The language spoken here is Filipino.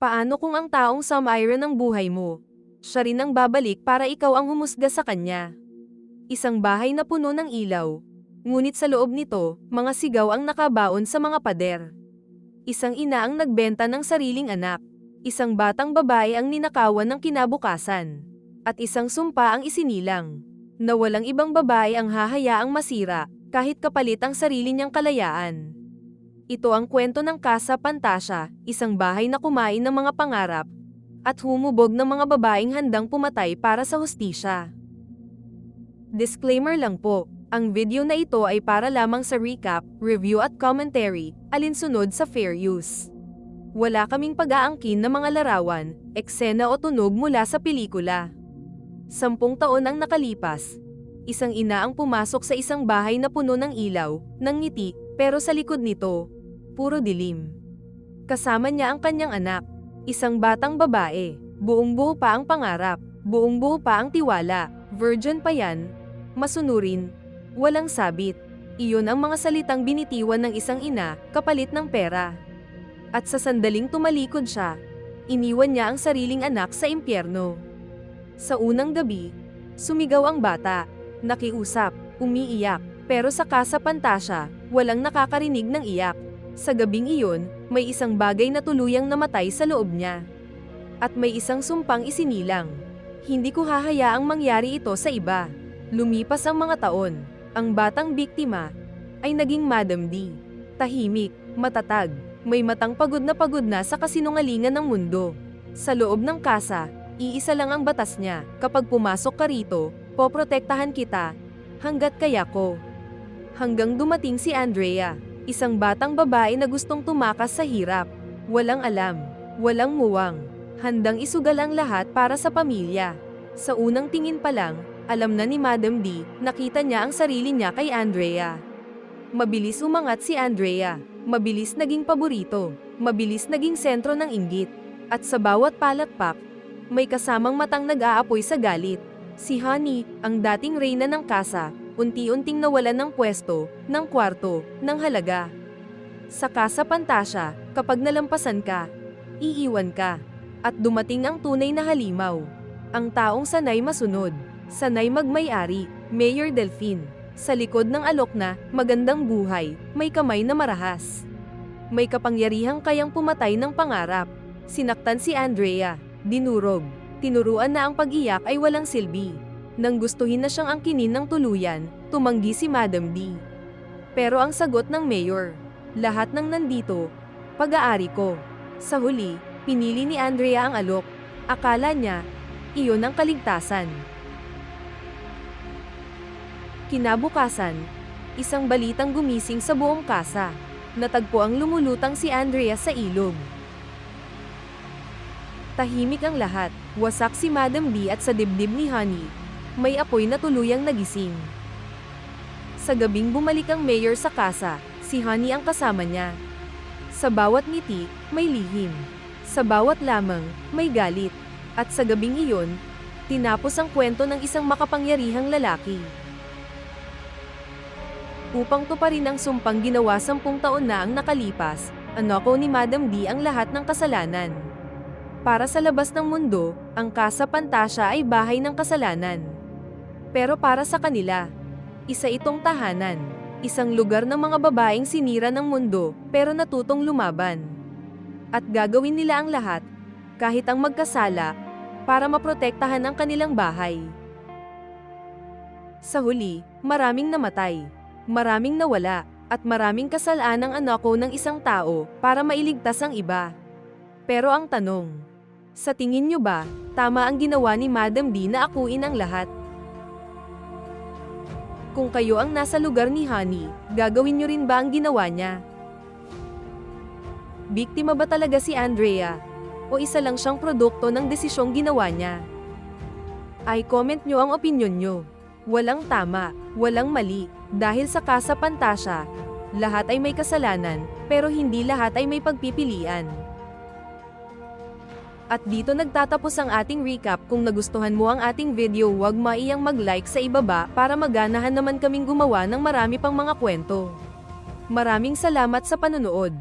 Paano kung ang taong sumairan ng buhay mo? Siya rin ang babalik para ikaw ang humusga sa kanya. Isang bahay na puno ng ilaw. Ngunit sa loob nito, mga sigaw ang nakabaon sa mga pader. Isang ina ang nagbenta ng sariling anak. Isang batang babae ang ninakawan ng kinabukasan. At isang sumpa ang isinilang. Na walang ibang babae ang hahayaang masira, kahit kapalit ang sarili niyang kalayaan. Ito ang kwento ng Casa Pantasya, isang bahay na kumain ng mga pangarap, at humubog ng mga babaeng handang pumatay para sa hustisya. Disclaimer lang po, ang video na ito ay para lamang sa recap, review at commentary, alinsunod sa fair use. Wala kaming pag-aangkin ng mga larawan, eksena o tunog mula sa pelikula. 10 taon ang nakalipas. Isang ina ang pumasok sa isang bahay na puno ng ilaw, ng ngiti, pero sa likod nito, puro dilim. Kasama niya ang kanyang anak, isang batang babae, buong-buo pa ang pangarap, buong-buo pa ang tiwala, virgin pa yan, masunurin, walang sabit. Iyon ang mga salitang binitiwan ng isang ina, kapalit ng pera. At sa sandaling tumalikod siya, iniwan niya ang sariling anak sa impyerno. Sa unang gabi, sumigaw ang bata, nakiusap, umiiyak, pero sa Casa Pantasya, walang nakakarinig ng iyak. Sa gabing iyon, may isang bagay na tuluyang namatay sa loob niya. At may isang sumpang isinilang. Hindi ko hahayaang mangyari ito sa iba. Lumipas ang mga taon. Ang batang biktima ay naging Madam D. Tahimik, matatag, may matang pagod na sa kasinungalingan ng mundo. Sa loob ng kasa, iisa lang ang batas niya. Kapag pumasok ka rito, poprotektahan kita, hanggat kaya ko. Hanggang dumating si Andrea, isang batang babae na gustong tumakas sa hirap. Walang alam, walang muwang, handang isugal ang lahat para sa pamilya. Sa unang tingin pa lang, alam na ni Madam D, nakita niya ang sarili niya kay Andrea. Mabilis umangat si Andrea, mabilis naging paborito, mabilis naging sentro ng inggit. At sa bawat palakpak, may kasamang matang nag-aapoy sa galit. Si Honey, ang dating reyna ng kasa, unti-unting nawalan ng pwesto, ng kwarto, ng halaga. Sa Casa Pantasya, kapag nalampasan ka, iiwan ka. At dumating ang tunay na halimaw. Ang taong sanay masunod, sanay magmay-ari, Mayor Delphine. Sa likod ng alok na, magandang buhay, may kamay na marahas. May kapangyarihang kayang pumatay ng pangarap. Sinaktan si Andrea, dinurog. Tinuruan na ang pag-iyak ay walang silbi. Nang gustuhin na siyang angkinin ng tuluyan, tumanggi si Madam D. Pero ang sagot ng mayor, lahat ng nandito, pag-aari ko. Sa huli, pinili ni Andrea ang alok. Akala niya, iyon ang kaligtasan. Kinabukasan, isang balitang gumising sa buong kasa. Natagpo ang lumulutang si Andrea sa ilog. Tahimik ang lahat, wasak si Madam D at sa dibdib ni Honey, may apoy na tuluyang nagising. Sa gabing bumalik ang mayor sa kasa, si Honey ang kasama niya. Sa bawat ngiti, may lihim. Sa bawat lamang, may galit. At sa gabing iyon, tinapos ang kwento ng isang makapangyarihang lalaki. Upang tuparin ang sumpang ginawa 10 taon na ang nakalipas, anako ni Madam D ang lahat ng kasalanan. Para sa labas ng mundo, ang Casa Pantasya ay bahay ng kasalanan. Pero para sa kanila, isa itong tahanan, isang lugar ng mga babaeng sinira ng mundo, pero natutong lumaban. At gagawin nila ang lahat, kahit ang magkasala, para maprotektahan ang kanilang bahay. Sa huli, maraming namatay, maraming nawala, at maraming kasalanang anako ng isang tao, para mailigtas ang iba. Pero ang tanong, sa tingin niyo ba, tama ang ginawa ni Madam D na akuin ang lahat? Kung kayo ang nasa lugar ni Honey, gagawin niyo rin ba ang ginawa niya? Biktima ba talaga si Andrea? O isa lang siyang produkto ng desisyong ginawa niya? I-comment niyo ang opinyon niyo. Walang tama, walang mali, dahil sa Casa Pantasya, lahat ay may kasalanan, pero hindi lahat ay may pagpipilian. At dito nagtatapos ang ating recap. Kung nagustuhan mo ang ating video, huwag maiyang mag-like sa ibaba para maganahan naman kaming gumawa ng marami pang mga kwento. Maraming salamat sa panonood.